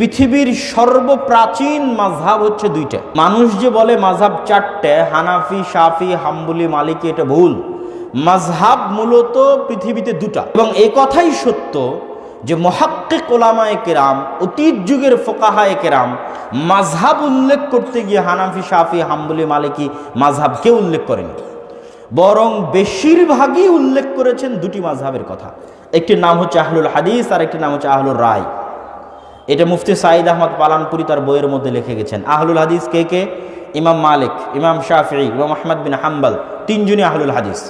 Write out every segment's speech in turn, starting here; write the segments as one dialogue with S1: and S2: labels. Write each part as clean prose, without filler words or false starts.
S1: পৃথিবীর সর্বপ্রাচীন মাযহাব হচ্ছে দুইটা। মানুষ যে বলে মাযহাব চারটে, হানাফি, শাফি, হাম্বলি, মালিকি, এটা ভুল। মাযহাব মূলত পৃথিবীতে দুটা, এবং এই কথাই সত্য যে মুহাক্কিক উলামায়ে কেরাম, অতীত যুগের ফুকাহায়ে কেরাম মাযহাব উল্লেখ করতে গিয়ে হানাফি, শাফি, হাম্বলি, মালিকি মাযহাব কেউ উল্লেখ করেনি, বরং বেশিরভাগই উল্লেখ করেছেন দুটি মাযহাবের কথা। একটির নাম হচ্ছে আহলুল হাদিস আর একটির নাম হচ্ছে আহলুর রায়। এটা মুফতি সাঈদ আহমদ পালানপুরি তার বইয়ের মধ্যে লিখে গেছেন। আহলুল হাদিস কে কে? ইমাম মালিক, ইমাম শাফিঈ, ইমাম আহমদ বিন হাম্বল, তিনজনই আহলুল হাদিস।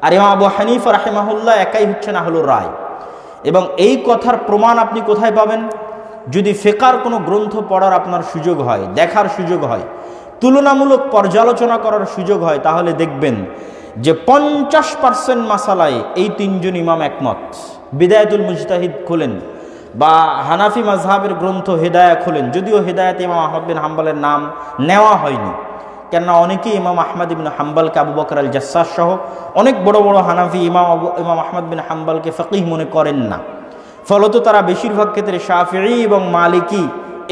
S1: আর ইমাম আবু হানিফা রাহিমাহুল্লাহ একাই হচ্ছেন আহলুর রায়। এবং এই কথার প্রমাণ আপনি কোথায় পাবেন? যদি ফিকহের কোনো গ্রন্থ পড়ার আপনার সুযোগ হয়, দেখার সুযোগ হয়, তুলনামূলক পর্যালোচনা করার সুযোগ হয়, তাহলে দেখবেন যে 50% মাসালায় এই তিনজন ইমাম একমত। বিদায়াতুল মুজতাহিদ খোলেন বা হানাফি মাযহাবের গ্রন্থ হেদায়া খোলেন, যদিও হেদায়াতে ইমাম আহমদ বিন হাম্বলের নাম নেওয়া হয়নি, কেননা অনেকেই ইমাম আহমদ বিন হাম্বলকে আবু বকর আল জাসসাস সহ অনেক বড় বড় হানাফি ইমাম আহমদ বিন হাম্বলকে ফকিহ মনে করেন না। ফলত তারা বেশিরভাগ ক্ষেত্রে শাফিঈ এবং মালিকি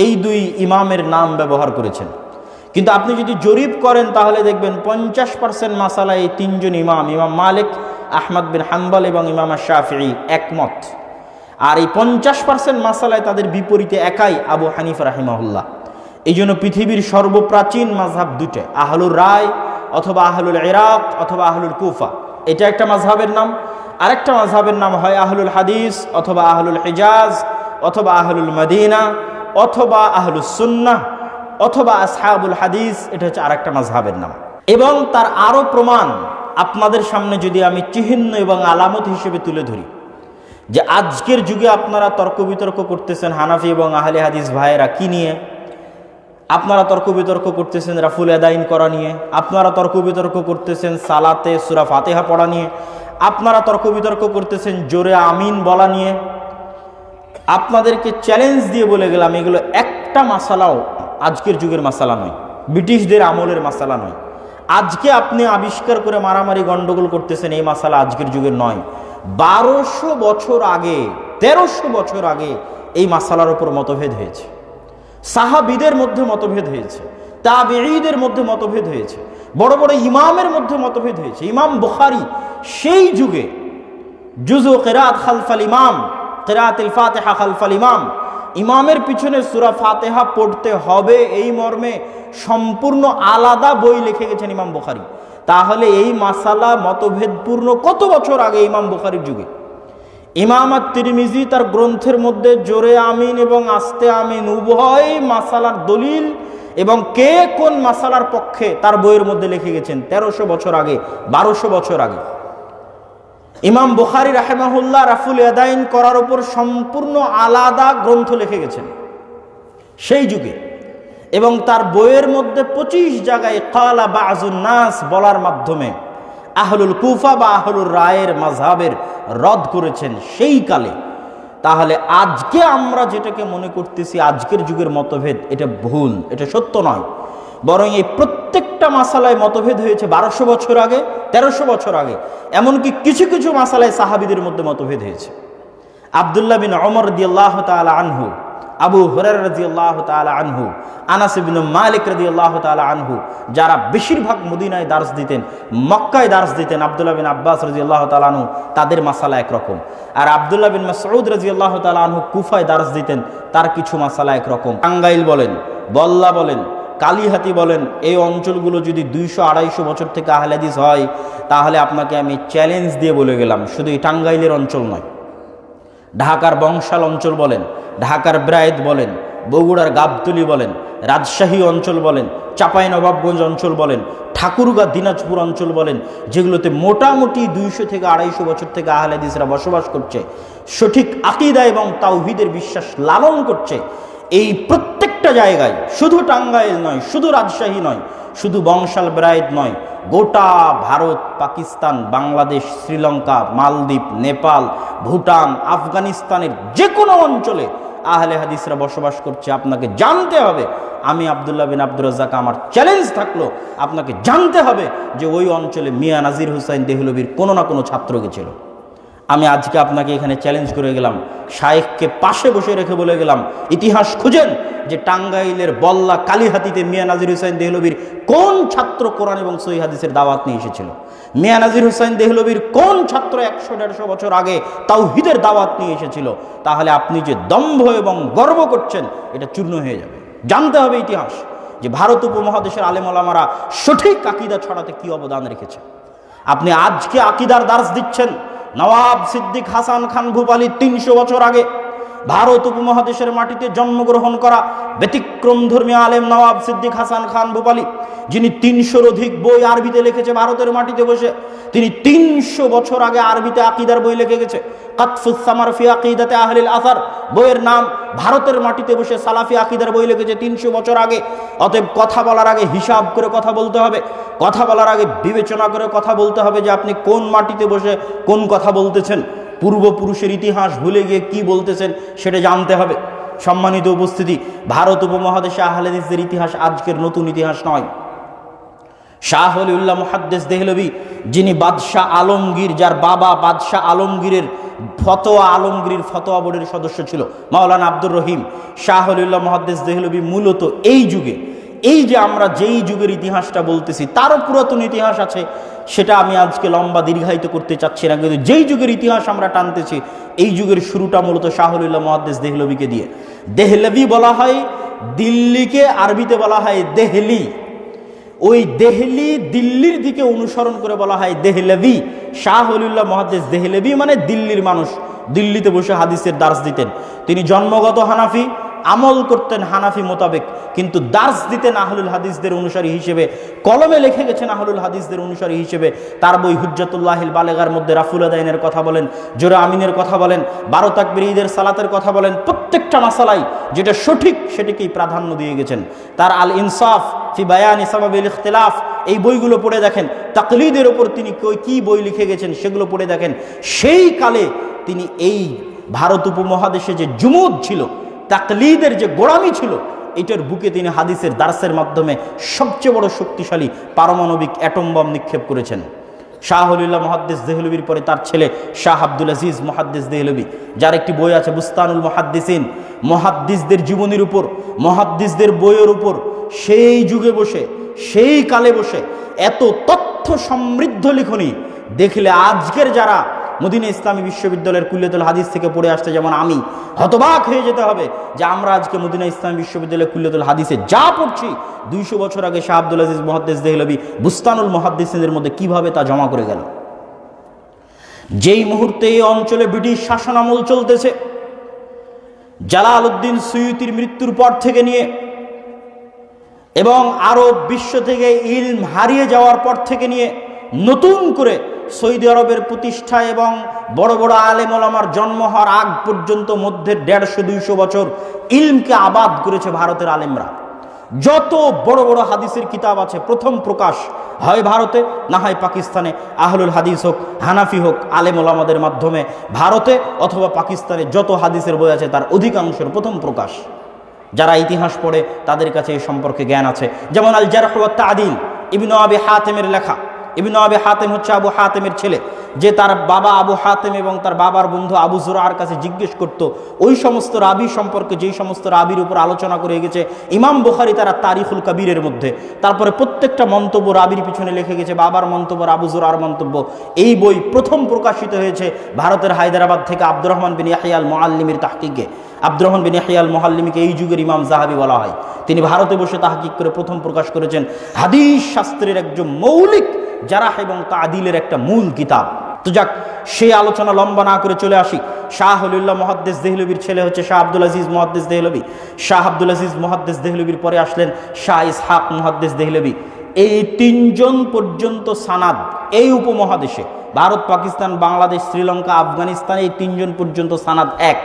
S1: এই দুই ইমামের নাম ব্যবহার করেছেন। কিন্তু আপনি যদি জরিপ করেন তাহলে দেখবেন 50% মাসালায় এই তিনজন ইমাম, ইমাম মালিক, আহমদ বিন হাম্বল এবং ইমাম শাফিঈ একমত। আর এই 50% মাসালায় তাদের বিপরীতে একাই আবু হানিফা রাহিমাহুল্লাহ। এই জন্য পৃথিবীর সর্বপ্রাচীন মাযহাব দুটো, আহলুর রায় অথবা আহলুল ইরাক অথবা আহলুল কুফা, এটা একটা মাযহাবের নাম। আরেকটা মাযহাবের নাম হয় আহলুল হাদিস অথবা আহলুল হিজাজ অথবা আহলুল মদিনা অথবা আহলুস সুন্নাহ অথবা আসহাবুল হাদিস, এটা হচ্ছে আরেকটা মাযহাবের নাম। এবং তার আরও প্রমাণ আপনাদের সামনে যদি আমি চিহ্ন এবং আলামত হিসেবে তুলে ধরি, যে আজকের যুগে আপনারা তর্ক বিতর্ক করতেছেন হানাফি এবং আহলে হাদিস ভাইয়েরা কি নিয়ে? আপনারা তর্ক বিতর্ক করতেছেন রাফুল আদাইন করা নিয়ে, আপনারা তর্ক বিতর্ক করতেছেন সালাতে সূরা ফাতিহা পড়া নিয়ে, আপনারা তর্ক বিতর্ক করতেছেন জোরে আমিন বলা নিয়ে। আপনাদেরকে চ্যালেঞ্জ দিয়ে বলে গেলাম, এগুলো একটা মাসালাও আজকের যুগের মাসালা নয়, ব্রিটিশদের আমলের মাসালা নয়। আজকে আপনি আবিষ্কার করে মারামারি গন্ডগোল করতেছেন, এই মাসালা আজকের যুগের নয়। 1200 বছর আগে, 1300 বছর আগে এই মাসালার উপর মতভেদ হয়েছে। সাহাবীদের মধ্যে মতভেদ হয়েছে, তাবেঈদের মধ্যে মতভেদ হয়েছে, বড় বড় ইমামের মধ্যে মতভেদ হয়েছে। ইমাম বুখারী সেই যুগে জুজু কিরাত খালফাল ইমাম, কিরাতুল ফাতিহা খালফাল ইমাম, ইমামের পিছনে সূরা ফাতিহা পড়তে হবে এই মর্মে সম্পূর্ণ আলাদা বই লিখে গেছেন ইমাম বুখারী। তাহলে এই মাসালা মতভেদপূর্ণ কত বছর আগে ইমাম বুখারীর যুগে। ইমাম আত-তিরমিজি তার গ্রন্থের মধ্যে জোরে আমিন এবং আস্তে আমিন উভয় মাসালার দলিল এবং কে কোন মাসালার পক্ষে তার বইয়ের মধ্যে লিখে গেছেন 1300 বছর আগে, 1200 বছর আগে। ইমাম বুখারী রাহিমাহুল্লাহ রাফুল আদাইন করার উপর সম্পূর্ণ আলাদা গ্রন্থ লিখে গেছেন সেই যুগে, এবং তার বইয়ের মধ্যে 25 জায়গায় ক্বালা বাযুন নাস বলার মাধ্যমে আহলুল কুফা বা আহলুর রায়ের মাযহাবের রদ করেছেন সেই কালে। তাহলে আজকে আমরা যেটাকে মনে করতেছি আজকের যুগের মতভেদ, এটা ভুল, এটা সত্য নয়। বরং এই প্রত্যেকটা মাসালায় মতভেদ হয়েছে 1200 বছর আগে, 1300 বছর আগে। এমনকি কিছু কিছু মাসালায় সাহাবীদের মধ্যে মতভেদ হয়েছে। আব্দুল্লাহ বিন ওমর রাদিয়াল্লাহু তাআলা আনহু, আবু হুরায়রা রাদিয়াল্লাহু তাআলা আনহু, আনাস ইবনে মালিক রাদিয়াল্লাহু তাআলা আনহু, যারা বেশিরভাগ মদিনায় দার্স দিতেন, মক্কায় দার্স দিতেন, আব্দুল্লাহ বিন আব্বাস রাদিয়াল্লাহু তাআলা আনহু, তাদের মাসালা একরকম। আর আব্দুল্লাহ বিন মাসউদ রাদিয়াল্লাহু তাআলা আনহু কুফায় দার্স দিতেন, তার কিছু মাসালা একরকম। টাঙ্গাইল বলেন, বল্লা বলেন, কালিহাতি বলেন, এই অঞ্চলগুলো যদি 200-250 বছর থেকে আহলে হাদিস হয়, তাহলে আপনাকে আমি চ্যালেঞ্জ দিয়ে বলে গেলাম, শুধু এই টাঙ্গাইলের অঞ্চল নয়, ঢাকার বংশাল অঞ্চল বলেন, ঢাকার ব্রায়েত বলেন, বগুড়ার গাবতলী বলেন, রাজশাহী অঞ্চল বলেন, চাঁপাইনবাবগঞ্জ অঞ্চল বলেন, ঠাকুরগাঁ দিনাজপুর অঞ্চল বলেন, যেগুলোতে মোটামুটি 200 থেকে 250 বছর থেকে আহলে হাদিসরা বসবাস করছে, সঠিক আকীদা এবং তাওহীদের বিশ্বাস লালন করছে, এই প্রত্যেকটা জায়গায়, শুধু টাঙ্গাইল নয়, শুধু রাজশাহী নয়, শুধু বংশাল ব্রায়েত নয়, গোটা ভারত, পাকিস্তান, বাংলাদেশ, শ্রীলঙ্কা, মালদ্বীপ, নেপাল, ভুটান, আফগানিস্তানের যে কোনো অঞ্চলে আহলে হাদিসরা বসবাস করছে। আপনাকে জানতে হবে, আমি আব্দুল্লাহ বিন আব্দুর রাজ্জাক, আমার চ্যালেঞ্জ থাকলো, আপনাকে জানতে হবে যে ওই অঞ্চলে মিয়া নাজির হুসাইন দেহলভির কোনো না কোনো ছাত্র গেছিল। আমি আজকে আপনাকে এখানে চ্যালেঞ্জ করে গেলাম, শায়েখকে পাশে বসে রেখে বলে গেলাম, ইতিহাস খুঁজেন যে টাঙ্গাইলের বল্লা কালীহাতিতে মিয়া নাজির হুসাইন দেহলভীর কোন ছাত্র কোরআন এবং সহিহ হাদিসের দাওয়াত নিয়ে এসেছিল? মিয়া নাজির হুসাইন দেহলভীর কোন ছাত্র 100-150 বছর আগে তাওহীদের দাওয়াত নিয়ে এসেছিল? তাহলে আপনি যে দম্ভ এবং গর্ব করছেন এটা চূর্ণ হয়ে যাবে। জানতে হবে ইতিহাস যে ভারত উপমহাদেশের আলেম ওলামারা সঠিক আকীদা ছড়াতে কি অবদান রেখেছে। আপনি আজকে আকীদার দার্স দিচ্ছেন, নওয়াব সিদ্দিক হাসান খান ভূপালী 300 বছর আগে ভারত উপমহাদেশের মাটিতে জন্মগ্রহণ করা ব্যতিক্রম ধর্মীয় আলেম নওয়াব সিদ্দিক হাসান খান ভূপালী, যিনি 300-র অধিক বই আরবিতে লিখেছে ভারতের মাটিতে বসে। তিনি 300 বছর আগে আরবিতে আকীদার বই লিখে গেছে। কাতফুস সামার ফি আকিদাতে আহলিল আসার বইয়ের নাম, ভারতের মাটিতে বসে সালাফি আকীদার বই লিখেছে 300 বছর আগে। অতএব কথা বলার আগে হিসাব করে কথা বলতে হবে, কথা বলার আগে বিবেচনা করে কথা বলতে হবে যে আপনি কোন মাটিতে বসে কোন কথা বলতেছেন। পূর্বপুরুষের ইতিহাস ভুলে গিয়ে কি বলতেছেন সেটা জানতে হবে। সম্মানিত উপস্থিতি, ভারত উপমহাদেশে আহলে হাদিসের ইতিহাস আজকের নতুন ইতিহাস নয়। শাহ ওলিউল্লাহ মুহাদ্দিস দেহলভী, যিনি বাদশাহ আলমগীর, যার বাবা বাদশাহ আলমগীরের আলমগীর ফতোয়া বোর্ডের সদস্য ছিল মাওলানা আব্দুর রহিম, শাহ ওলিউল্লাহ মুহাদ্দিস দেহলভী মূলত এই যুগে, এই যে আমরা যেই যুগের ইতিহাসটা বলতেছি তারও পুরাতন ইতিহাস আছে, সেটা আমি আজকে লম্বা দীর্ঘায়িত করতে চাচ্ছি না, কিন্তু যেই যুগের ইতিহাস আমরা টানতেছি এই যুগের শুরুটা মূলত শাহ ওলিউল্লাহ মুহাদ্দিস দেহলভীকে দিয়ে। দেহলভী বলা হয় দিল্লিকে, আরবিতে বলা হয় দেহলি। ওই দেহলি দিল্লির দিকে অনুসরণ করে বলা হয় দেহলভী। শাহ ওলিউল্লাহ মুহাদ্দিস দেহলভী মানে দিল্লির মানুষ, দিল্লিতে বসে হাদিসের দার্স দিতেন। তিনি জন্মগত হানাফি, আমল করতেন হানাফি মোতাবেক, কিন্তু দার্স দিতেন আহলুল হাদিসদের অনুসারী হিসেবে। কলমে লিখে গেছেন আহলুল হাদিসদের অনুসারী হিসেবে। তার বই হুজ্জাতুল্লাহিল বালেগার মধ্যে রাফুল আদাইনের কথা বলেন, জোরে আমিনের কথা বলেন, 12 তাকবীর ঈদের সালাতের কথা বলেন, প্রত্যেকটা মাসালাই যেটা সঠিক সেটাকেই প্রাধান্য দিয়ে গেছেন। তার আল ইনসাফ ফি বায়ানি সাবাবিল ইখতিলাফ এই বইগুলো পড়ে দেখেন। তাকলিদের ওপর তিনি কি বই লিখে গেছেন সেগুলো পড়ে দেখেন। সেই কালে তিনি এই ভারত উপমহাদেশে যে জুমুদ ছিল, তাকলিদের যে গোড়ামি ছিল, এটার বুকে তিনি হাদিসের দার্সের মাধ্যমে সবচেয়ে বড় শক্তিশালী পারমাণবিক অ্যাটম বম নিক্ষেপ করেছেন। শাহ ওলিউল্লাহ মুহাদ্দিস দেহলভীর পরে তার ছেলে শাহ আব্দুল আজিজ মুহাদ্দিস দেহলভী, যার একটি বই আছে বুস্তানুল মুহাদ্দিসিন, মুহাদ্দিসদের জীবনীর উপর, মুহাদ্দিসদের বইয়ের উপর সেই যুগে বসে, সেই কালে বসে এত তথ্য সমৃদ্ধ লিখনি দেখলে আজকের যারা মদিনা ইসলামী বিশ্ববিদ্যালয়ের কুল্লিয়াতুল হাদিস থেকে পড়ে আসছে, যেমন আমি, হতবাক হয়ে যেতে হবে যে আমরা আজকে মদিনা ইসলামী বিশ্ববিদ্যালয়ের কুল্লিয়াতুল হাদিসে যা পড়ছি 200 বছর আগে শাহ আব্দুল আজিজ মুহাদ্দিস দেহলভী বুস্তানুল মুহাদ্দিসিনের মধ্যে কিভাবে তা জমা করে গেল। যেই মুহূর্তে এই অঞ্চলে ব্রিটিশ শাসন আমল চলতেছে, জালালউদ্দিন সুয়ুতির মৃত্যুর পর থেকে নিয়ে এবং আরব বিশ্ব থেকে ইলম হারিয়ে যাওয়ার পর থেকে নিয়ে নতুন করে সৌদি আরবের প্রতিষ্ঠা এবং বড় বড় আলেম ওলামার জন্ম হওয়ার আগ পর্যন্ত মধ্যে 150-200 বছর ইলমকে আবাদ করেছে ভারতের আলেমরা। যত বড় বড় হাদিসের কিতাব আছে প্রথম প্রকাশ হয় ভারতে, না হয় পাকিস্তানে। আহলুল হাদিস হোক, হানাফি হোক, আলেম ওলামাদের মাধ্যমে ভারতে অথবা পাকিস্তানে যত হাদিসের বই আছে তার অধিকাংশের প্রথম প্রকাশ। যারা ইতিহাস পড়ে তাদের কাছে এই সম্পর্কে জ্ঞান আছে। যেমন আল জারহ ওয়াত তা'দীল ইবনে আবি হাতেমের লেখা। ইবনে আবি হাতেম হচ্ছে আবু হাতেমের ছেলে, যে তার বাবা আবু হাতেম এবং তার বাবার বন্ধু আবু জুরআর কাছে জিজ্ঞেস করত ওই সমস্ত রাবি সম্পর্কে যেই সমস্ত রাবির উপর আলোচনা করে গেছে ইমাম বুখারী তার তারিখুল কাবীরের মধ্যে। তারপরে প্রত্যেকটা মন্তব্য রাবির পিছনে লিখে গেছে, বাবার মন্তব্য, আবু জুরআর মন্তব্য। এই বই প্রথম প্রকাশিত হয়েছে ভারতের হায়দ্রাবাদ থেকে আব্দুর রহমান বিন ইয়াহইয়া আল মুআল্লিমের তাহকিকে। আব্দুর রহমান বিন ইয়াহইয়া আল মুআল্লিমকে এই যুগের ইমাম যাহাবি বলা হয়। তিনি ভারতে বসে তাহকিক করে প্রথম প্রকাশ করেছেন হাদিস শাস্ত্রের একজন মৌলিক জারাহ এবং তা'দীলের একটা মূল কিতাব। তো যাক, সেই আলোচনা লম্বা না করে চলে আসি। শাহ ওলিউল্লাহ মুহাদ্দিস দেহলভীর ছেলে হচ্ছে শাহ আব্দুল আজিজ মুহাদ্দিস দেহলভী। শাহ আব্দুল আজিজ মুহাদ্দিস দেহলভীর পরে আসলেন শাহ ইসহাক মুহাদ্দিস দেহলভী। এই 3 জন পর্যন্ত সানাদ এই উপমহাদেশে, ভারত, পাকিস্তান, বাংলাদেশ, শ্রীলঙ্কা, আফগানিস্তান, এই 3 জন পর্যন্ত সানাদ এক।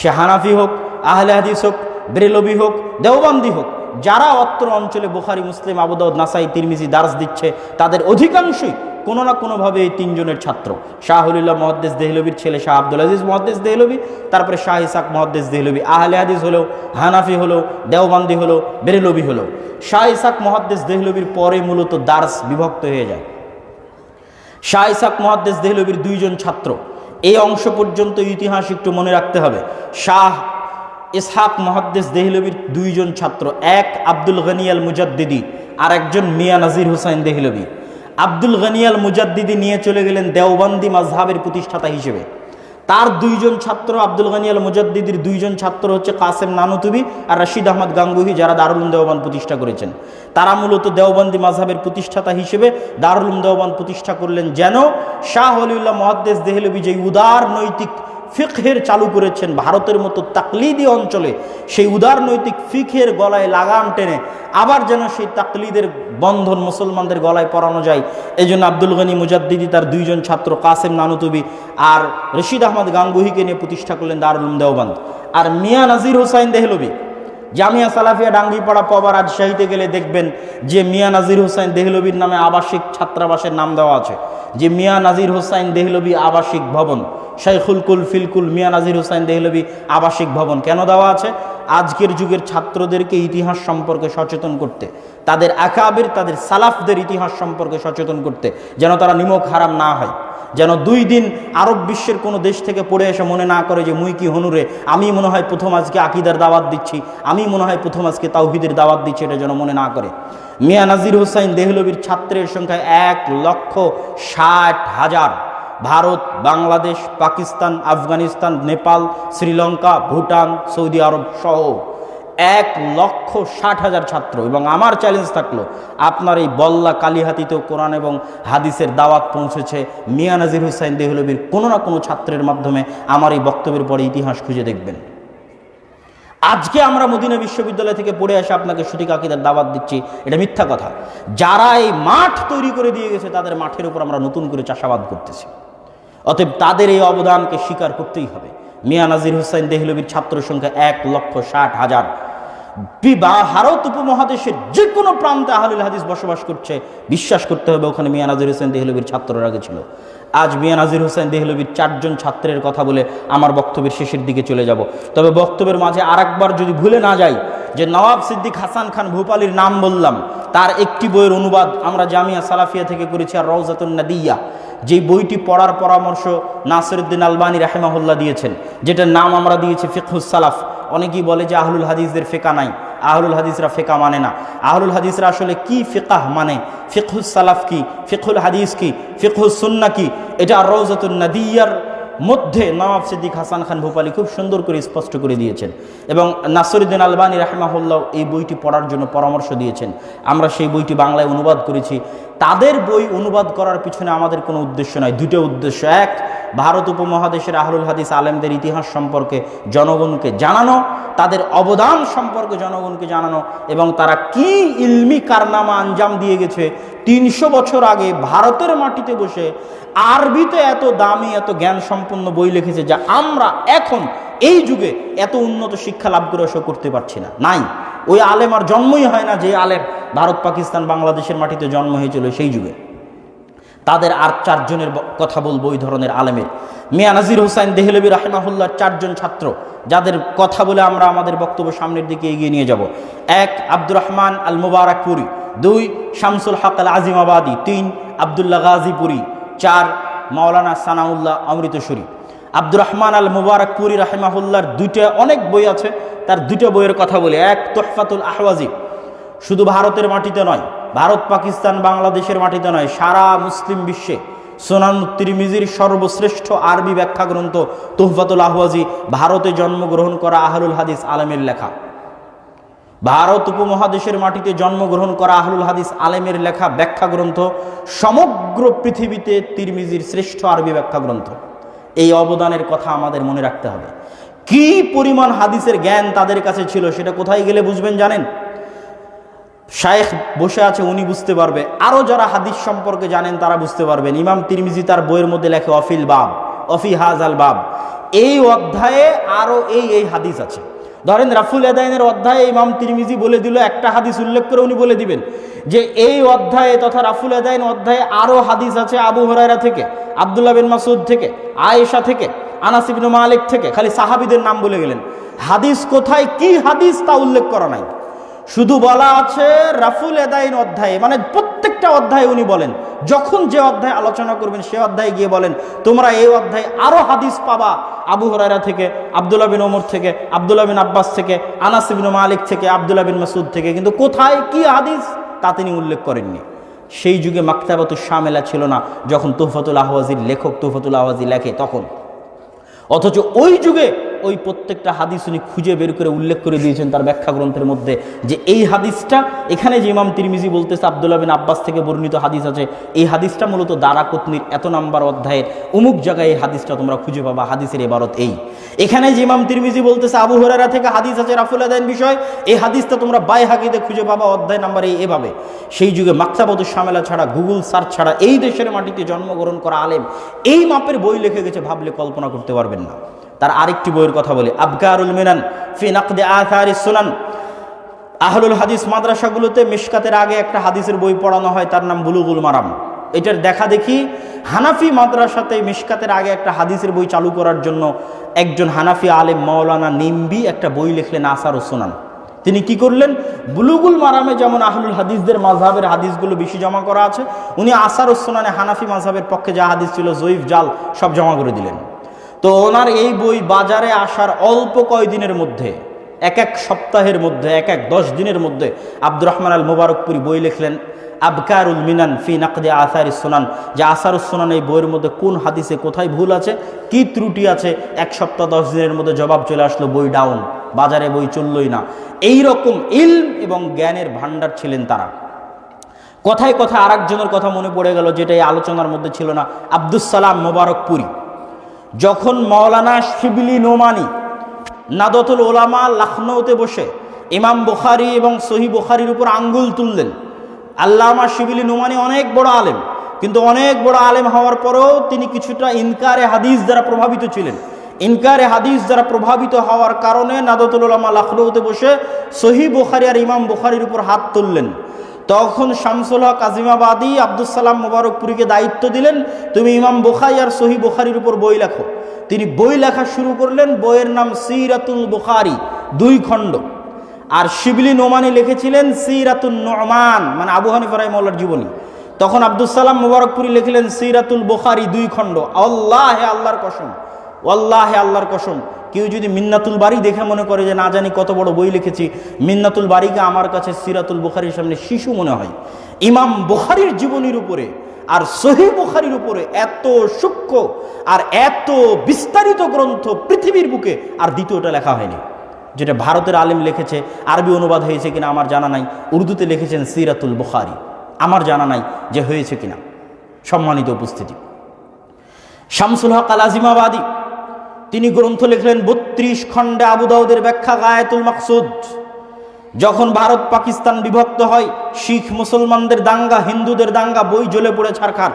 S1: সে হানাফি হোক, আহলে হাদিস হোক, বেরেলভী হোক, দেওবন্দি হোক, যারা অত্র অঞ্চলে বুখারী, মুসলিম, আবু দাউদ, নাসাই, তিরমিজি দার্স দিচ্ছে তাদের অধিকাংশই কোনো না কোনোভাবে এই 3 জনের ছাত্র। শাহ ওলিউল্লাহ মুহাদ্দিস দেহলভীর ছেলে শাহ আব্দুল আজিজ মুহাদ্দিস দেহলভী, তারপরে শাহ ইসহাক মুহাদ্দিস দেহলভী। আহলে হাদিস হলো, হানাফি হলো, দেওবন্দি হলো, বেরেলভী হলো। শাহ ইসহাক মুহাদ্দিস দেহলভীর পরে মূলত দার্স বিভক্ত হয়ে যায়। শাহ ইসহাক মুহাদ্দিস দেহলভীর 2 জন ছাত্র, এই অংশ পর্যন্ত ইতিহাস একটু মনে রাখতে হবে। শাহ ইসহাক মুহাদ্দিস দেহলভির দুইজন ছাত্র, এক আব্দুল গনি আল মুজাদ্দিদি আর একজন মিয়া নাজির হুসাইন দেহলভি। আব্দুল গনি আল মুজাদ্দিদি নিয়ে চলে গেলেন দেওবন্দি মাযহাবের প্রতিষ্ঠাতা হিসেবে। তার দুইজন ছাত্র, আব্দুল গনি আল মুজাদ্দিদির দুইজন ছাত্র হচ্ছে কাসেম নানুতুবি আর রশিদ আহমদ গাঙ্গুহি, যারা দারুল উলুম দেওবন্দ প্রতিষ্ঠা করেছেন। তারা মূলত দেওবন্দি মাযহাবের প্রতিষ্ঠাতা হিসেবে দারুল উলুম দেওবন্দ প্রতিষ্ঠা করলেন, যেন শাহ ওলিউল্লাহ মুহাদ্দিস দেহলভি যে উদার নৈতিক ফিকহের চালু করেছেন ভারতের মতো তাকলিদি অঞ্চলে, সেই উদার নৈতিক ফিকহের গলায় লাগাম টেনে আবার যেন সেই তাকলিদের বন্ধন মুসলমানদের গলায় পরানো যায়। এই জন্য আব্দুল গনি মুজাদ্দিদি তার দুইজন ছাত্র কাসেম নানুতুবি আর রশিদ আহমদ গাঙ্গুহিকে নিয়ে প্রতিষ্ঠা করলেন দারুল উলুম দেওবন্দ। আর মিয়া নাজির হুসাইন দেহলভি জামিয়া সালাফিয়া ডাঙ্গিপাড়া পবা রাজশাহীতে গেলে দেখবেন যে মিয়া নাজির হুসাইন দেহলভির নামে আবাসিক ছাত্রাবাসের নাম দেওয়া আছে, যে মিয়া নাজির হুসাইন দেহলভি আবাসিক ভবন, শাইখুল কুল ফিলকুল মিয়া নাজির হুসাইন দেহলভি আবাসিক ভবন কেন দেওয়া আছে? আজকের যুগের ছাত্রদেরকে ইতিহাস সম্পর্কে সচেতন করতে, তাদের আকাবির তাদের সালাফদের ইতিহাস সম্পর্কে সচেতন করতে, যেন তারা নিমক হারাম না হয়, যেন 2 দিন আরব বিশ্বের কোনো দেশ থেকে পড়ে এসে মনে না করে যে মুই কি হনুরে, আমি মনে হয় প্রথম আজকে আকিদার দাওয়াত দিচ্ছি, আমি মনে হয় প্রথম আজকে তাওহীদের দাওয়াত দিচ্ছি, এটা যেন মনে না করে। মিয়া নাজির হুসাইন দেহলভির ছাত্রের সংখ্যা 1,60,000। ভারত, বাংলাদেশ, পাকিস্তান, আফগানিস্তান, নেপাল, শ্রীলঙ্কা, ভুটান, সৌদি আরব সহ 1,60,000 ছাত্র। এবং আমার চ্যালেঞ্জ থাকলো, আপনার এই বল্লা কালিহাতিতেও কোরআন এবং হাদিসের দাওয়াত পৌঁছেছে মিয়া নাজির হুসাইন দেহলভির কোনো না কোনো ছাত্রের মাধ্যমে। আমার এই বক্তব্যের পরে ইতিহাস খুঁজে দেখবেন। আজকে আমরা মদিনা বিশ্ববিদ্যালয় থেকে পড়ে আসে আপনাকে সঠিক আকীদার দাওয়াত দিচ্ছি, এটা মিথ্যা কথা। যারা এই মাঠ তৈরি করে দিয়ে গেছে তাদের মাঠের উপর আমরা নতুন করে চাষাবাদ করতেছি। অতএব তাদের এই অবদানকে স্বীকার করতেই হবে। মিয়া নাজির হুসাইন দেহলভির ছাত্র সংখ্যা 1,60,000। ভারত উপমহাদেশের যে কোনো প্রান্তে আহলুল হাদিস বসবাস করছে, বিশ্বাস করতে হবে ওখানে মিয়া নাজির হুসাইন দেহলভির ছাত্ররা গেছিল। আজ মিয়া নাজির হুসাইন দেহলভির 4 জন ছাত্রের কথা বলে আমার বক্তব্যের শেষের দিকে চলে যাব। তবে বক্তব্যের মাঝে আরেকবার যদি ভুলে না যাই, যে নওয়াব সিদ্দিক হাসান খান ভূপালীর নাম বললাম, তার একটি বইয়ের অনুবাদ আমরা জামিয়া সালাফিয়া থেকে করেছি, আর রওজাতুন নাদিয়া, যেই বইটি পড়ার পরামর্শ নাসিরউদ্দিন আলবানী রাহিমাহুল্লাহ দিয়েছেন, যেটার নাম আমরা দিয়েছি ফিকহুস সালাফ। অনেকেই বলে যে আহলুল হাদিসদের ফিকহ নাই, আহলুল হাদিসরা ফিকহ মানে না। আহলুল হাদিসরা আসলে কি ফিকহ মানে, ফিকহুস সালাফ কি, ফিকহুল হাদিস কি, ফিকহুস সুন্নাহ কি, এটা রওজাতুন নাদিয়ার মধ্যে নওয়াব সিদ্দিক হাসান খান ভূপালী খুব সুন্দর করে স্পষ্ট করে দিয়েছেন। এবং নাসিরউদ্দিন আলবানী রাহিমাহুল্লাহ এই বইটি পড়ার জন্য পরামর্শ দিয়েছেন। আমরা সেই বইটি বাংলায় অনুবাদ করেছি। তাদের বই অনুবাদ করার পিছনে আমাদের কোনো উদ্দেশ্য নয়, 2টো উদ্দেশ্য। এক, ভারত উপমহাদেশের আহলুল হাদিস আলেমদের ইতিহাস সম্পর্কে জনগণকে জানানো, তাদের অবদান সম্পর্কে জনগণকে জানানো, এবং তারা কি ইলমি কারনামা আঞ্জাম দিয়ে গেছে 300 বছর আগে ভারতের মাটিতে বসে আরবিতে এত দামি এত জ্ঞান সম্পন্ন বই লিখেছে, যা আমরা এখন এই যুগে এত উন্নত শিক্ষা লাভ করে করতে পারছি না। নাই, ওই আলেম আর জন্মই হয় না যে আলেম ভারত, পাকিস্তান, বাংলাদেশের মাটিতে জন্ম হয়েছিল সেই যুগে। তাদের আর 4 জনের কথা বলবো ওই ধরনের আলেমের। মিয়া নাজির হুসাইন দেহলভি রাহিমাহুল্লাহর 4 জন ছাত্র, যাদের কথা বলে আমরা আমাদের বক্তব্য সামনের দিকে এগিয়ে নিয়ে যাব। 1, আব্দুর রহমান আল মুবারকপুরি। 2, শামসুল হক আল আজিমাবাদী। 3, আবদুল্লাহ গাজীপুরি। 4, মাওলানা সানাউল্লাহ অমৃতসরী। আব্দুর রহমান আল মুবারকপুরি রাহিমাহুল্লাহর 2টা অনেক বই আছে, তার 2টা বইয়ের কথা বলি। 1, তুহফাতুল আহওয়াজি। শুধু ভারতের মাটিতে নয়, ভারত, পাকিস্তান, বাংলাদেশের মাটিতে নয়, সারা মুসলিম বিশ্বে সুনান তিরমিজির সর্বশ্রেষ্ঠ আরবি ব্যাখ্যা গ্রন্থ তুহফাতুল আহওয়াজি, ভারতে জন্মগ্রহণ করা আহলুল হাদিস আলেমের লেখা। ভারত উপমহাদেশের মাটিতে জন্মগ্রহণ করা আহলুল হাদিস আলেমের লেখা ব্যাখ্যা গ্রন্থ, সমগ্র পৃথিবীতে তিরমিজির শ্রেষ্ঠ আরবি ব্যাখ্যা গ্রন্থ। এই অবদানের কথা আমাদের মনে রাখতে হবে। কি পরিমাণ হাদিসের জ্ঞান তাদের কাছে ছিল সেটা কোথায় গেলে বুঝবেন জানেন? শায়েখ বসে আছে, উনি বুঝতে পারবে। আরও যারা হাদিস সম্পর্কে জানেন তারা বুঝতে পারবেন। ইমাম তিরমিজি তার বইয়ের মধ্যে লেখে অফিল বাব, অফি হাজাল বাব, এই অধ্যায়ে আরও এই হাদিস আছে। ধরেন রাফুল আদাইনের অধ্যায়ে ইমাম তিরমিজি বলে দিল, একটা হাদিস উল্লেখ করে উনি বলে দিবেন যে এই অধ্যায়ে তথা রাফুল আদাইন অধ্যায়ে আরও হাদিস আছে আবু হুরায়রা থেকে, আব্দুল্লাহ বিন মাসউদ থেকে, আয়েশা থেকে, আনাস ইবনে মালিক থেকে। খালি সাহাবীদের নাম বলে গেলেন, হাদিস কোথায় কি হাদিস তা উল্লেখ করা নাই। শুধু বলা আছে রাফুল আদাইন অধ্যায়ে, মানে প্রত্যেকটা অধ্যায়ে উনি বলেন যখন যে অধ্যায় আলোচনা করবেন সে অধ্যায়ে গিয়ে বলেন তোমরা এই অধ্যায়ে আরো হাদিস পাবা আবু হুরায়রা থেকে, আব্দুল্লাহ বিন ওমর থেকে, আব্দুল্লাহ বিন আব্বাস থেকে, আনাস ইবনে মালিক থেকে, আব্দুল্লাহ বিন মাসউদ থেকে, কিন্তু কোথায় কি হাদিস তা তিনি উল্লেখ করেননি। সেই যুগে মাকতাবাতুশ শামেলা ছিল না, যখন তুহফাতুল আহওয়াজির লেখক তুহফাতুল আহওয়াজি লেখে তখন। অথচ ওই যুগে ওই প্রত্যেকটা হাদিস উনি খুঁজে বের করে উল্লেখ করে দিয়েছেন তার ব্যাখ্যা গ্রন্থের মধ্যে, যে এই হাদিসটা এখানে যে ইমাম তিরমিজি বলতেছে আব্দুল্লাহ বিন আব্বাস থেকে বর্ণিত হাদিস আছে, এই হাদিসটা মূলত দারাকুতনির এত নাম্বার অধ্যায়ের অমুক জায়গায় এই হাদিসটা তোমরা খুঁজে পাবা, হাদিসের ইবারত এই। এখানে যে ইমাম তিরমিজি বলতেছে আবু হুরায়রা থেকে হাদিস আছে রাফুল আদাইন বিষয়, এই হাদিসটা তোমরা বাইহাকিতে খুঁজে পাবা অধ্যায় নাম্বার এভাবে। সেই যুগে মাকতাবাতুশ শামেলা ছাড়া, গুগল সার্চ ছাড়া এই দেশের মাটিতে জন্মগ্রহণ করা আলেম এই মাপের বই লিখে গেছে, ভাবলে কল্পনা করতে পারবেন না। তার আরেকটি বইয়ের কথা বলি, আবকারুল মিনান ফি নাকদে আথারিস সুনান। আহলুল হাদিস মাদ্রাসাগুলোতে মিশকাতের আগে একটা হাদিসের বই পড়ানো হয়, তার নাম বুলুগুল মারাম। এটার দেখা দেখি হানাফি মাদ্রাসাতে মিশকাতের আগে একটা হাদিসের বই চালু করার জন্য একজন হানাফি আলেম মাওলানা নিম্বি একটা বই লিখলেন আসারুস সুনান। তিনি কি করলেন, বুলুগুল মারামে যেমন আহলুল হাদিসদের মাযহাবের হাদিসগুলো বেশি জমা করা আছে, উনি আসারুস সুনানে হানাফি মাযহাবের পক্ষে যা হাদিস ছিল জয়ীফ জাল সব জমা করে দিলেন। তো ওনার এই বই বাজারে আসার অল্প কয়দিনের মধ্যে, এক সপ্তাহের মধ্যে, 10 দিনের মধ্যে আব্দুর রহমান আল মুবারকপুরি বই লিখলেন আবকারুল মিনান ফি নাকদে আসারিস সুনান, যে আসারুস সুনান এই বইয়ের মধ্যে কোন হাদিসে কোথায় ভুল আছে, কি ত্রুটি আছে, 1 সপ্তাহ 10 দিনের মধ্যে জবাব চলে আসলো, বই ডাউন, বাজারে বই চললই না। এই রকম ইলম এবং জ্ঞানের ভান্ডার ছিলেন তারা। কথায় কথায় আরেকজনের কথা মনে পড়ে গেল, যেটা এই আলোচনার মধ্যে ছিল না, আব্দুস সালাম মুবারকপুরি। যখন মাওলানা শিবলি নোমানি নাদতুল ওলামা লখনৌতে বসে ইমাম বুখারী এবং সহিহ বুখারীর উপর আঙ্গুল তুললেন, আল্লামা শিবলি নোমানি অনেক বড় আলেম, কিন্তু অনেক বড় আলেম হওয়ার পরেও তিনি কিছুটা ইনকারে হাদিস দ্বারা প্রভাবিত ছিলেন। ইনকারে হাদিস দ্বারা প্রভাবিত হওয়ার কারণে নাদতুল ওলামা লখনৌতে বসে সহিহ বুখারী আর ইমাম বুখারীর উপর হাত তুললেন। তখন শামসুল হক আজিমাবাদী আব্দুস সালাম মুবারকপুরীকে দায়িত্ব দিলেন, তুমি ইমাম বুখারী আর সহিহ বুখারীর উপর বই লেখো। তিনি বই লেখা শুরু করলেন, বইয়ের নাম সিরাতুল বুখারী, 2 খণ্ড। আর শিবলি নোমানি লিখেছিলেন সিরাতুন নুমান, মানে আবু হানিফা রাহিমাহুল্লাহর জীবনী। তখন আব্দুস সালাম মুবারকপুরী লিখলেন সিরাতুল বুখারী 2 খণ্ড। আল্লাহে আল্লাহর কসম, ওয়াল্লাহে আল্লাহর কসম, কেউ যদি মিন্নাতুল বারী দেখে মনে করে যে না জানি কত বড় বই লিখেছি, মিন্নাতুল বারীকে আমার কাছে সিরাতুল বুখারীর সামনে শিশু মনে হয়। ইমাম বুখারীর জীবনীর উপরে আর সহিহ বুখারীর উপরে এত সূক্ষ্ম আর এত বিস্তারিত গ্রন্থ পৃথিবীর বুকে আর দ্বিতীয়টা লেখা হয়নি। যেটা ভারতের আলেম লিখেছে, আরবি অনুবাদ হয়েছে কিনা আমার জানা নাই, উর্দুতে লিখেছেন সিরাতুল বুখারী, আমার জানা নাই যে হয়েছে কিনা। সম্মানিত উপস্থিতি, শামসুল হক আল আজিমাবাদী তিনি গ্রন্থ লিখলেন 32 খণ্ডে আবু দাউদের ব্যাখ্যা গায়াতুল মাকসুদ। যখন ভারত পাকিস্তান বিভক্ত হয়, শিখ মুসলমানদের দাঙ্গা, হিন্দুদের দাঙ্গা, বই জ্বলে পড়ে ছারখার।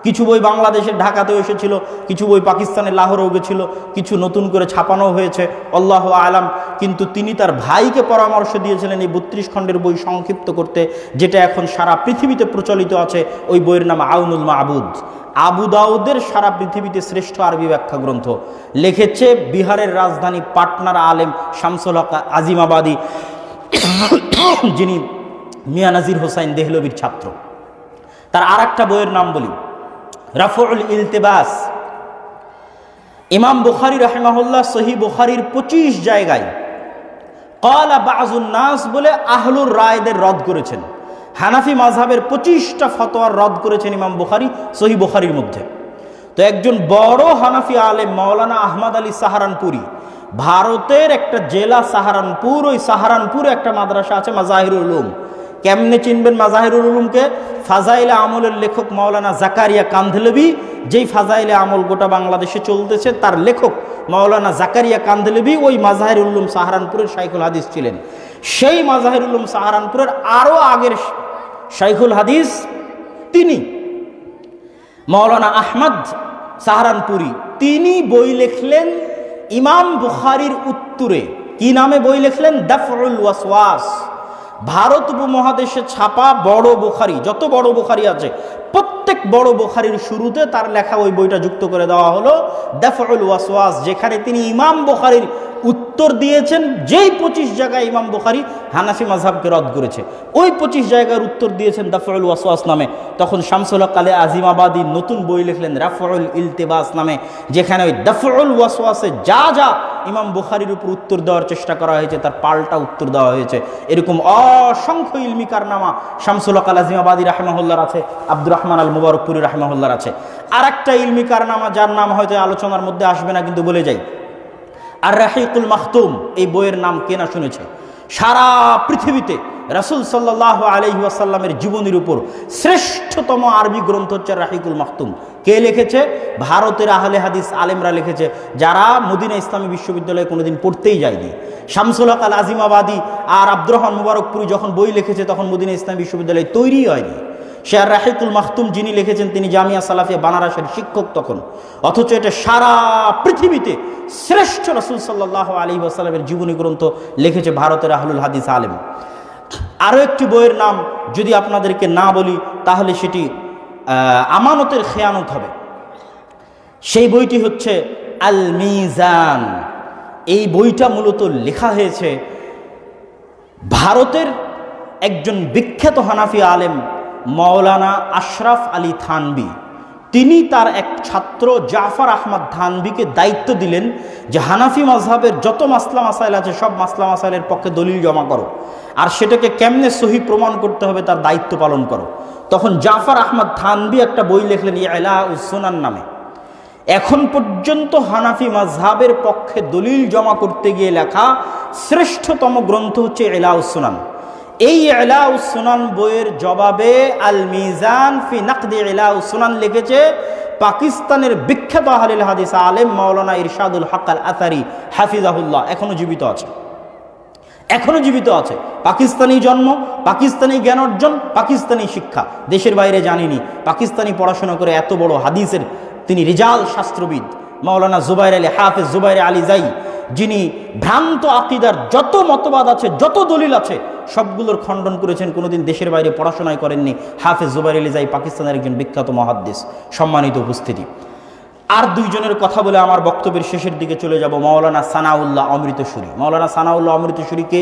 S1: কিছু বই বাংলাদেশের ঢাকাতেও এসেছিল, কিছু বই পাকিস্তানের লাহোরেও গেছিল, কিছু নতুন করে ছাপানো হয়েছে, আল্লাহু আলাম। কিন্তু তিনি তার ভাইকে পরামর্শ দিয়েছিলেন এই 32 খণ্ডের বই সংক্ষিপ্ত করতে, যেটা এখন সারা পৃথিবীতে প্রচলিত আছে। ওই বইয়ের নাম আউনুল মাবুদ। আবু দাউদের সারা পৃথিবীতে শ্রেষ্ঠ আরবি ব্যাখ্যা গ্রন্থ লিখেছে বিহারের রাজধানী পাটনার আলেম শামসুল হক আজিমাবাদী, যিনি মিয়া নাজির হোসাইন দেহলভির ছাত্র। তার আরেকটা বইয়ের নাম বলি, রাফউল ইলতিবাস। ইমাম বুখারী রাহিমাহুল্লাহ সহিহ বুখারীর 25 জায়গায় ক্বালা বাযুন নাস বলে আহলুর রায়দের রদ করেছেন। হানাফি মাযহাবের 25টা ফতোয়ার রদ করেছেন ইমাম বুখারী সহিহ বুখারীর মধ্যে। তো একজন বড় হানাফি আলেম মাওলানা আহমদ আলী সাহারানপুরি, ভারতের একটা জেলা সাহারানপুর, ওই সাহারানপুরে একটা মাদ্রাসা আছে মাজাহিরুল উলুম। কেমনে চিনবেন মাজাহিরুল উলুমকে? ফাজাইলে আমলের লেখক মাওলানা জাকারিয়া কান্ধলভি, যেই ফাজাইলে আমল গোটা বাংলাদেশে চলতেছে, তার লেখক মাওলানা জাকারিয়া কান্ধলভি ওই মাজাহিরুল উলুম সাহারানপুরের শাইখুল হাদিস ছিলেন। সেই মাজাহিরুল উলুম সাহারানপুরের আরও আগের শাইখুল হাদিস তিনি মাওলানা আহমদ সাহারানপুরি। তিনি বই লিখলেন ইমাম বুখারীর উত্তরে। কি নামে বই লিখলেন? দাফউল ওয়াসওয়াস। ভারত উপমহাদেশে ছাপা বড় বুখারী, যত বড় বুখারী আছে প্রত্যেক বড় বুখারীর শুরুতে তার লেখা ওই বইটা যুক্ত করে দেওয়া হলো দাফউল ওয়াসওয়াস, যেখানে তিনি ইমাম বুখারীর উত্তর দিয়েছেন যেই 25 জায়গায় ইমাম বুখারী হানাফি মাযহাবকে রদ করেছে, ওই 25 জায়গার উত্তর দিয়েছেন দাফউল ওয়াসওয়াস নামে। তখন শামসুল হক আলী আজিমাবাদী নতুন বই লিখলেন রাফউল ইলতিবাস নামে, যেখানে ওই দাফউল ওয়াসওয়াসে যা যা ইমাম বুখারীর উপর উত্তর দেওয়ার চেষ্টা করা হয়েছে তার পাল্টা উত্তর দেওয়া হয়েছে। এরকম অসংখ্য ইলমি কারনামা শামসুল হক আল আজিমাবাদী রাহিমাহুল্লাহর আছে, আব্দুর রহমান আল মুবারকপুরী রাহিমাহুল্লাহর আছে। আর একটা ইলমি কারনামা যার নাম হয়তো আলোচনার মধ্যে আসবে না, কিন্তু বলে যাই, আর রাহিকুল মাখতুম, এই বইয়ের নাম কে না শুনেছে? সারা পৃথিবীতে রাসূল সাল্লাল্লাহু আলাইহি ওয়াসাল্লামের জীবনীর উপর শ্রেষ্ঠতম আরবি গ্রন্থ হচ্ছে রাহিকুল মাখতুম। কে লিখেছে? ভারতের আহলে হাদিস আলেমরা লিখেছে, যারা মদিনা ইসলামী বিশ্ববিদ্যালয়ে কোনোদিন পড়তেই যায়নি। শামসুল হক আল আজিমাবাদী আর আব্দুর রহমান মুবারকপুরী যখন বই লিখেছে তখন মদিনা ইসলামী বিশ্ববিদ্যালয় তৈরি হয়নি। সে আর রাহিকুল মাখতুম যিনি লিখেছেন তিনি জামিয়া সালাফিয়া বানারসের শিক্ষক তখন, অথচ এটা সারা পৃথিবীতে শ্রেষ্ঠ রাসূল সাল্লাল্লাহু আলাইহি ওয়াসাল্লামের জীবনী গ্রন্থ লিখেছে ভারতের আহলুল হাদিস আলেম। আরও একটি বইয়ের নাম যদি আপনাদেরকে না বলি তাহলে সেটি আমানতের খেয়ানত হবে। সেই বইটি হচ্ছে আল মিজান। এই বইটা মূলত লেখা হয়েছে ভারতের একজন বিখ্যাত হানাফি আলেম মাওলানা আশরাফ আলী থানভী। তিনি তার এক ছাত্র জাফর আহমদ থানভীকে দায়িত্ব দিলেন যে হানাফি মাযহাবের যত মাসলা মাসাইল আছে সব মাসলা মাসাইলের পক্ষে দলিল জমা করো, আর সেটাকে কেমনে সহি প্রমাণ করতে হবে তার দায়িত্ব পালন করো। তখন জাফর আহমদ থানভী একটা বই লিখলেন ইলাউস সুনান নামে। এখন পর্যন্ত হানাফি মাযহাবের পক্ষে দলিল জমা করতে গিয়ে লেখা শ্রেষ্ঠতম গ্রন্থ হচ্ছে ইলাউস সুনান। এই ইলাউস সুনান বইয়ের জবাবে আল মিজান ফি নাকদি ইলাউস সুনান লিখেছে পাকিস্তানের বিখ্যাত আহলুল হাদিস আলেম মাওলানা ইরশাদুল হক আল আসারি হাফিজাহুল্লাহ। এখনো জীবিত আছে, এখনো জীবিত আছে। পাকিস্তানি জন্ম, পাকিস্তানি জ্ঞান অর্জন, পাকিস্তানি শিক্ষা, দেশের বাইরে জানিনি। পাকিস্তানি পড়াশোনা করে এত বড় হাদিসের তিনি রিজাল শাস্ত্রবিদ মাওলানা জুবাইর আলী হাফেজ জুবাইর আলী জাই, যিনি ভ্রান্ত আকিদার যত মতবাদ আছে যত দলিল আছে সবগুলোর খণ্ডন করেছেন, কোনোদিন দেশের বাইরে পড়াশোনায় করেননি। হাফেজ জুবাইর আলী জাই পাকিস্তানের একজন বিখ্যাত মুহাদ্দিস। সম্মানিত উপস্থিতি, আর দুইজনের কথা বলে আমার বক্তব্যের শেষের দিকে চলে যাব। মাওলানা সানাউল্লাহ অমৃতসুরী। মাওলানা সানাউল্লাহ অমৃতসুরীকে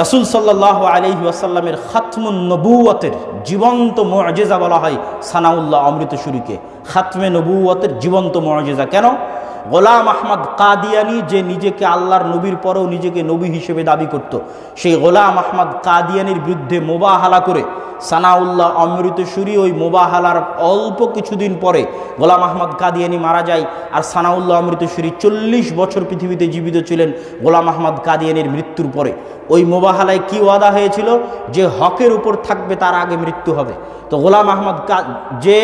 S1: রাসূল সাল্লাল্লাহু আলাইহি ওয়াসাল্লামের খাতমুন নবুওয়াতের জীবন্ত মুআজিজা বলা হয়। সানাউল্লাহ অমৃতসুরীকে খাতমে নবুওয়াতের জীবন্ত মুআজিজা। কেন? গোলাম আহমদ কাদিয়ানি, যে নিজেকে আল্লাহর নবীর পরেও নিজেকে নবী হিসেবে দাবি করত, সেই গোলাম আহমদ কাদিয়ানির বিরুদ্ধে মোবাহালা করে সানাউল্লাহ অমৃতসুরী ওই মোবাহালার অল্প কিছুদিন পরে গোলাম আহমদ কাদিয়ানি মারা যায়। আর সানাউল্লাহ অমৃতসুরী 40 বছর পৃথিবীতে জীবিত ছিলেন গোলাম আহমদ কাদিয়ানির মৃত্যুর পরে। ওই মোবাহালায় কি ওয়াদা হয়েছিল? যে হকের উপর থাকবে তার আগে মৃত্যু হবে। তো গোলাম আহমদ যে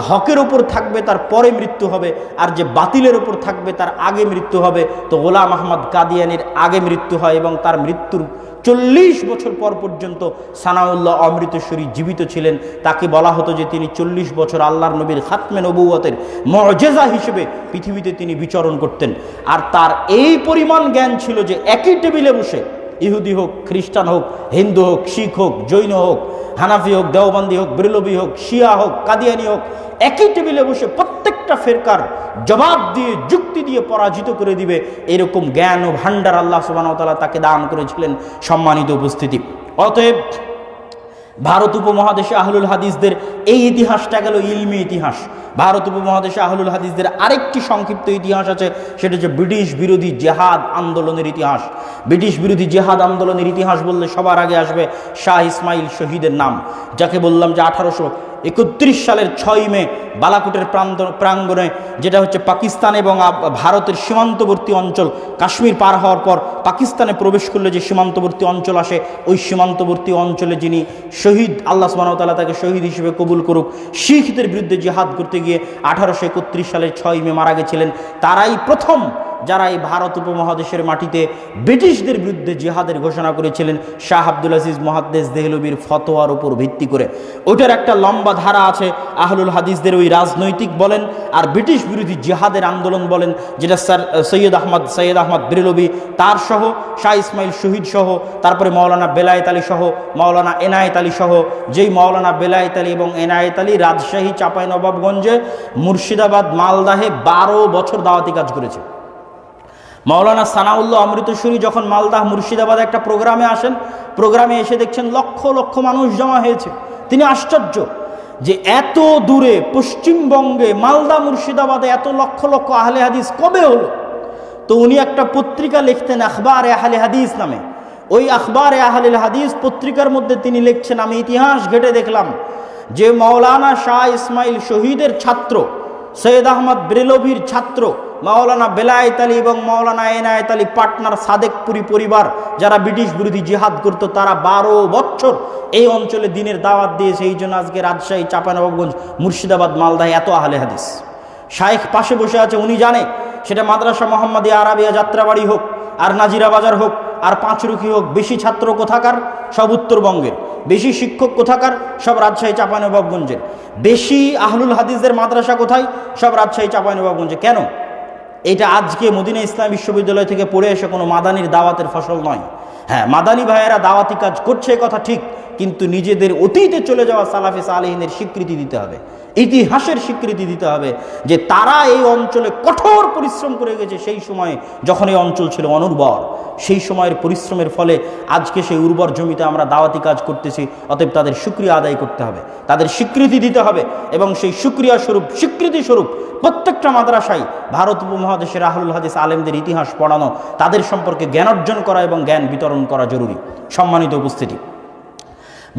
S1: হকের উপর থাকবে তার পরে মৃত্যু হবে, আর যে বাতিলের উপর থাকবে তার আগে মৃত্যু হবে। তো গোলাম আহমদ কাদিয়ানির আগে মৃত্যু হয় এবং তার মৃত্যুর 40 বছর পর পর্যন্ত সানাউল্লাহ অমৃতসুরী জীবিত ছিলেন। তাকে বলা হতো যে তিনি 40 বছর আল্লাহর নবীর খাতমে নবুওয়াতের মুআজিজা হিসেবে পৃথিবীতে তিনি বিচরণ করতেন। আর তার এই পরিমাণ জ্ঞান ছিল যে একই টেবিলে বসে ইহুদি হোক, খ্রিস্টান হোক, হিন্দু হোক, শিখ হোক, জৈন হোক, হানাফি হোক, দেওবন্দি হোক, বেরলভী হোক, শিয়া হোক, কাদিয়ানি হোক, একই টেবিলে বসে প্রত্যেকটা ফেরকার জবাব দিয়ে যুক্তি দিয়ে পরাজিত করে দিবে, এরকম জ্ঞান ও ভান্ডার আল্লাহ সুবহানাহু ওয়া তাআলা তাকে দান করেছিলেন। সম্মানিত উপস্থিতি, অতএব ভারত উপমহাদেশে আহলুল হাদিসদের এই ইতিহাসটা গেল ইলমি ইতিহাস। ভারত উপমহাদেশে আহলুল হাদিসদের আরেকটি সংক্ষিপ্ত ইতিহাস আছে, সেটা হচ্ছে ব্রিটিশ বিরোধী জেহাদ আন্দোলনের ইতিহাস। ব্রিটিশ বিরোধী জেহাদ আন্দোলনের ইতিহাস বললে সবার আগে আসবে শাহ ইসমাইল শহীদের নাম, যাকে বললাম যে 1831 সালের 6 মে বালাকোটের প্রাঙ্গণে, যেটা হচ্ছে পাকিস্তান এবং ভারতের সীমান্তবর্তী অঞ্চল, কাশ্মীর পার হওয়ার পর পাকিস্তানে প্রবেশ করলে যে সীমান্তবর্তী অঞ্চল আসে, ওই সীমান্তবর্তী অঞ্চলে যিনি শহীদ, আল্লাহ সুবহানাহু ওয়া তাআলা তাকে শহীদ হিসেবে কবুল করুক, শিখদের বিরুদ্ধে জিহাদ করতে গিয়ে 1831 সালের 6 মে মারা গেছিলেন। তারাই প্রথম যারা এই ভারত উপমহাদেশের মাটিতে ব্রিটিশদের বিরুদ্ধে জিহাদের ঘোষণা করেছিলেন শাহ আব্দুল আজিজ মুহাদ্দিস দেহলভির ফতোয়ার উপর ভিত্তি করে। ওটার একটা লম্বা ধারা আছে, আহলুল হাদিসদের ওই রাজনৈতিক বলেন আর ব্রিটিশ বিরোধী জিহাদের আন্দোলন বলেন, যেটা স্যার সৈয়দ আহমদ বেরেলভি তার সহ, শাহ ইসমাইল শহীদ সহ, তারপরে মাওলানা বেলায়েত আলী সহ, মাওলানা এনায়েত আলী সহ, যেই মাওলানা বেলায়েত আলী এবং এনায়েত আলী রাজশাহী, চাঁপাইনবাবগঞ্জে, মুর্শিদাবাদ, মালদাহে 12 বছর দাওয়াতি কাজ করেছে। মাওলানা সানাউল্লাহ অমৃতসরী যখন মালদাহ মুর্শিদাবাদে একটা প্রোগ্রামে আসেন, প্রোগ্রামে এসে দেখছেন লক্ষ লক্ষ মানুষ জমা হয়েছে। তিনি আশ্চর্য যে এত দূরে পশ্চিমবঙ্গে মালদা মুর্শিদাবাদে এত লক্ষ লক্ষ আহলে হাদিস কবে হলো? তো উনি একটা পত্রিকা লিখতেন আখবারে আহলে হাদিস নামে। ওই আখবারে আহলে হাদিস পত্রিকার মধ্যে তিনি লিখছেন, আমি ইতিহাস ঘেটে দেখলাম যে মাওলানা শাহ ইসমাইল শহীদের ছাত্র, সৈয়দ আহমদ বেরেলভির ছাত্র মাওলানা বেলায়েত আলী এবং মাওলানা এনায়েত আলী পাটনার সাদেকপুরি পরিবার, যারা ব্রিটিশ বিরোধী জিহাদ করত, তারা 12 বছর এই অঞ্চলে দিনের দাওয়াত দিয়েছে। এই জন্য আজকে রাজশাহী, চাঁপাইনবাবগঞ্জ, মুর্শিদাবাদ, মালদায় এত আহলে হাদিস। শায়েখ পাশে বসে আছে, উনি জানে সেটা মাদ্রাসা মোহাম্মদিয়া আরাবিয়া যাত্রাবাড়ি হোক আর নাজিরা বাজার হোক আর পাঁচরুখি হোক, বেশি ছাত্র কোথাকার? সব উত্তরবঙ্গের। বেশি শিক্ষক কোথাকার? সব রাজশাহী, চাঁপাইনবাবগঞ্জের। বেশি আহলুল হাদিসদের মাদ্রাসা কোথায়? সব রাজশাহী, চাঁপাইনবাবগঞ্জে। কেন? এটা আজকে মদিনা ইসলাম বিশ্ববিদ্যালয় থেকে পড়ে এসে কোনো মাদানির দাওয়াতের ফসল নয়। হ্যাঁ, মাদানি ভাইয়েরা দাওয়াতি কাজ করছে কথা ঠিক, কিন্তু নিজেদের অতীতে চলে যাওয়া সালাফে সালেহিনের স্বীকৃতি দিতে হবে, ইতিহাসের স্বীকৃতি দিতে হবে যে তারা এই অঞ্চলে কঠোর পরিশ্রম করে গেছে সেই সময়ে যখন এই অঞ্চল ছিল অনুর্বর। সেই সময়ের পরিশ্রমের ফলে আজকে সেই উর্বর জমিতে আমরা দাওয়াতি কাজ করতেছি। অতএব তাদের শুকরিয়া আদায় করতে হবে, তাদের স্বীকৃতি দিতে হবে, এবং সেই শুকরিয়া স্বরূপ, স্বীকৃতি স্বরূপ প্রত্যেকটা মাদ্রাসায় ভারত উপমহাদেশের আহলুল হাদিস আলেমদের ইতিহাস পড়ানো, তাদের সম্পর্কে জ্ঞান অর্জন করা এবং জ্ঞান বিতরণ করা জরুরি। সম্মানিত উপস্থিতি,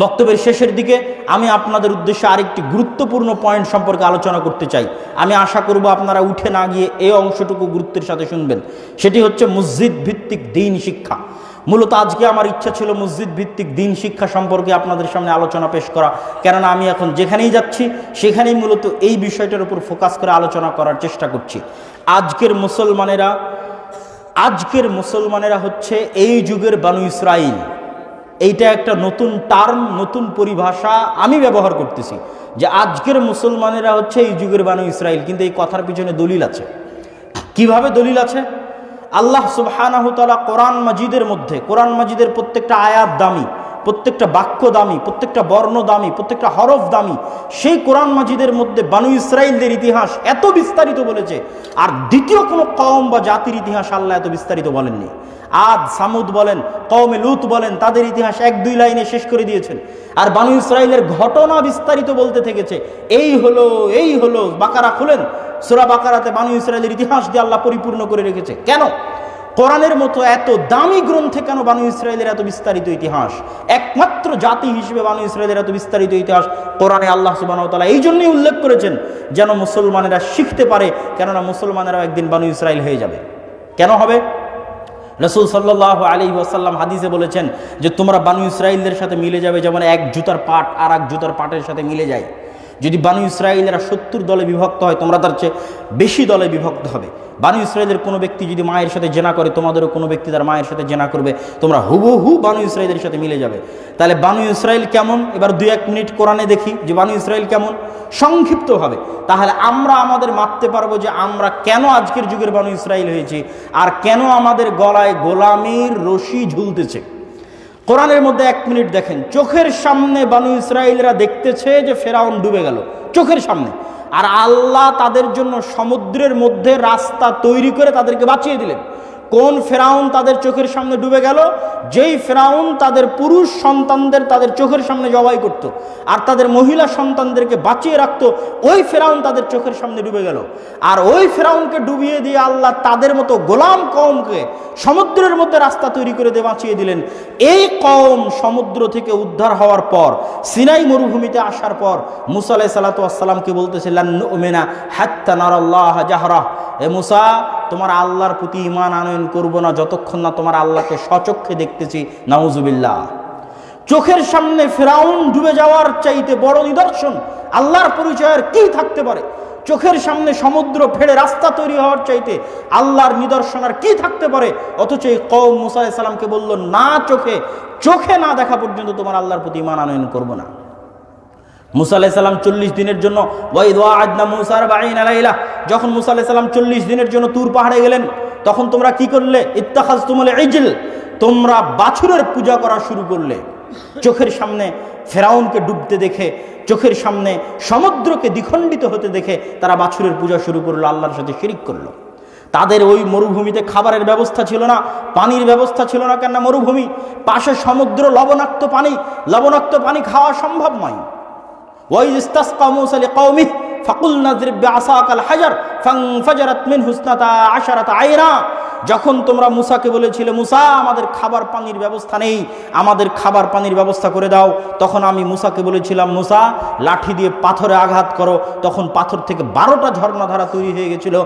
S1: বক্তব্যের শেষের দিকে আমি আপনাদের উদ্দেশ্যে আরেকটি গুরুত্বপূর্ণ পয়েন্ট সম্পর্কে আলোচনা করতে চাই। আমি আশা করব আপনারা উঠে না গিয়ে এই অংশটুকু গুরুত্বের সাথে শুনবেন। সেটি হচ্ছে মসজিদ ভিত্তিক দ্বীন শিক্ষা। মূলত আজকে আমার ইচ্ছা ছিল মসজিদ ভিত্তিক দ্বীন শিক্ষা সম্পর্কে আপনাদের সামনে আলোচনা পেশ করা, কেননা আমি এখন যেখানেই যাচ্ছি সেখানেই মূলত এই বিষয়টার উপর ফোকাস করে আলোচনা করার চেষ্টা করছি। আজকের মুসলমানেরা হচ্ছে এই যুগের বানু ইসরাইল। এইটা একটা নতুন টার্ম, নতুন পরিভাষা আমি ব্যবহার করতেছি যে আজকের মুসলমানেরা হচ্ছে এই যুগের বানু ইসরাইল। কিন্তু এই কথার পিছনে দলিল আছে। কিভাবে দলিল আছে? আল্লাহ সুবহানাহু ওয়া তাআলা কোরআন মাজিদের প্রত্যেকটা আয়াত দামি, প্রত্যেকটা বাক্য দামি, প্রত্যেকটা বর্ণ দামি, প্রত্যেকটা হরফ দামি। সেই কোরআন মাজিদের মধ্যে বানু ইসরাইলদের ইতিহাস এত বিস্তারিত বলেছে, আর দ্বিতীয় কোনো কওম বা জাতির ইতিহাস আল্লাহ এত বিস্তারিত বলেননি। আদ, সামুদ বলেন, কওমে লূত বলেন, তাদের ইতিহাস 1-2 লাইনে শেষ করে দিয়েছেন। আর বানু ইসরাইলের ঘটনা বিস্তারিত বলতে থেকেছে। এই হলো বাকারা খুলেন, সূরা বাকারাতে বানু ইসরাইলের ইতিহাস দিয়ে আল্লাহ পরিপূর্ণ করে রেখেছে। কেন? কোরআনের মতো এত দামি গ্রন্থে কেন বানু ইসরাইলের এত বিস্তারিত ইতিহাস? একমাত্র জাতি হিসেবে বানু ইসরাইলের এত বিস্তারিত ইতিহাস কোরআনে আল্লাহ সুবহানাহু ওয়া তাআলা এই জন্যই উল্লেখ করেছেন যেন মুসলমানেরা শিখতে পারে, কেননা মুসলমানেরাও একদিন বানু ইসরাইল হয়ে যাবে। কেন হবে? রাসূল সাল্লাল্লাহু আলাইহি ওয়াসাল্লাম হাদিসে বলেছেন যে তোমরা বানু ইসরাইলদের সাথে মিলে যাবে যেমন এক জুতার পাট আর এক জুতার পাটের সাথে মিলে যায়। যদি বানু ইসরাইলেরা 70 দলে বিভক্ত হয়, তোমরা তার চেয়ে বেশি দলে বিভক্ত হবে। বানু ইসরাইলের কোনো ব্যক্তি যদি মায়ের সাথে জেনা করে, তোমাদেরও কোনো ব্যক্তি তার মায়ের সাথে জেনা করবে, তোমরা হুবহু বানু ইসরাইলের সাথে মিলে যাবে। তাহলে বানু ইসরাইল কেমন? এবার 2-1 মিনিট কোরআনে দেখি যে বানু ইসরাইল কেমন সংক্ষিপ্তভাবে। তাহলে আমরা আমাদের মাপতে পারবো যে আমরা কেন আজকের যুগের বানু ইসরাইল হয়েছি আর কেন আমাদের গলায় গোলামির রশি ঝুলতেছে। কোরআনের মধ্যে 1 মিনিট দেখেন, চোখের সামনে বানু ইসরাইলরা দেখতেছে যে ফেরাউন ডুবে গেল, চোখের সামনে। আর আল্লাহ তাদের জন্য সমুদ্রের মধ্যে রাস্তা তৈরি করে তাদেরকে বাঁচিয়ে দিলেন। কোন ফেরাউন তাদের চোখের সামনে ডুবে গেল? যেই ফেরাউন তাদের পুরুষ সন্তানদের তাদের চোখের সামনে জবাই করত আর তাদের মহিলা সন্তানদেরকে বাঁচিয়ে রাখত, ওই ফেরাউন তাদের চোখের সামনে ডুবে গেল। আর ওই ফেরাউনকে ডুবিয়ে দিয়ে আল্লাহ তাদের মতো গোলাম কওমকে সমুদ্রের মধ্যে রাস্তা তৈরি করে দিয়ে বাঁচিয়ে দিলেন। এই কওম সমুদ্র থেকে উদ্ধার হওয়ার পর, সিনাই মরুভূমিতে আসার পর মুসা আলাইহিস সালাতু ওয়াস সালামকে বলতেছে লান নুমিনা হাত্তা নারাল্লাহ জাহরা, এ মুসা তোমার আল্লাহর প্রতি ঈমান আনয়ন করব না যতক্ষণ না তোমার আল্লাহকে স্বচক্ষে দেখতেছি। নাউজুবিল্লাহ। চোখের সামনে ফেরাউন ডুবে যাওয়ার চাইতে বড় নিদর্শন আল্লাহর পরিচয়ের কি থাকতে পারে? চোখের সামনে সমুদ্র ফেড়ে রাস্তা তৈরি হওয়ার চাইতে আল্লাহর নিদর্শন আর কি থাকতে পারে? অথচ এই কওম মুসা আলাইহিস সালামকে বলল, না চোখে না দেখা পর্যন্ত তোমার আল্লাহর প্রতি ঈমান আনয়ন করব না। মুসা আলাইহিস সালাম 40 দিনের জন্য ওয়াইদ ওয়া'আদনা মুসা 40 লাইলা, যখন মুসা আলাইহিস সালাম 40 দিনের জন্য তুর পাহাড়ে গেলেন, তখন তোমরা কি করলে? ইত্তাখাযতুমুল ইজল, তোমরা বাছুরের পূজা করা শুরু করলে। চোখের সামনে ফেরাউনকে ডুবতে দেখে, চোখের সামনে সমুদ্রকে দ্বিখণ্ডিত হতে দেখে তারা বাছুরের পূজা শুরু করলো, আল্লাহর সাথে শিরিক করলো। তাদের ওই মরুভূমিতে খাবারের ব্যবস্থা ছিল না, পানির ব্যবস্থা ছিল না। কেননা মরুভূমি, পাশে সমুদ্র, লবণাক্ত পানি খাওয়া সম্ভব নয়। ওয়াইয ইসতাসকা মূসা লিকাওমিহি ফাকুলনা ইযরিব বিআসাকাল হাজার ফানফাজারাত মিনহু ইসনাতা আশারাতা আইনা, যখন তোমরা মুসাকে বলেছিলে, মুসা আমাদের খাবার পানির ব্যবস্থা নেই, আমাদের খাবার পানির ব্যবস্থা করে দাও, তখন আমি মুসাকে বলেছিলাম, মুসা লাঠি দিয়ে পাথরে আঘাত করো, তখন পাথর থেকে 12টা ঝর্ণাধারা তৈরি হয়ে গেছিল।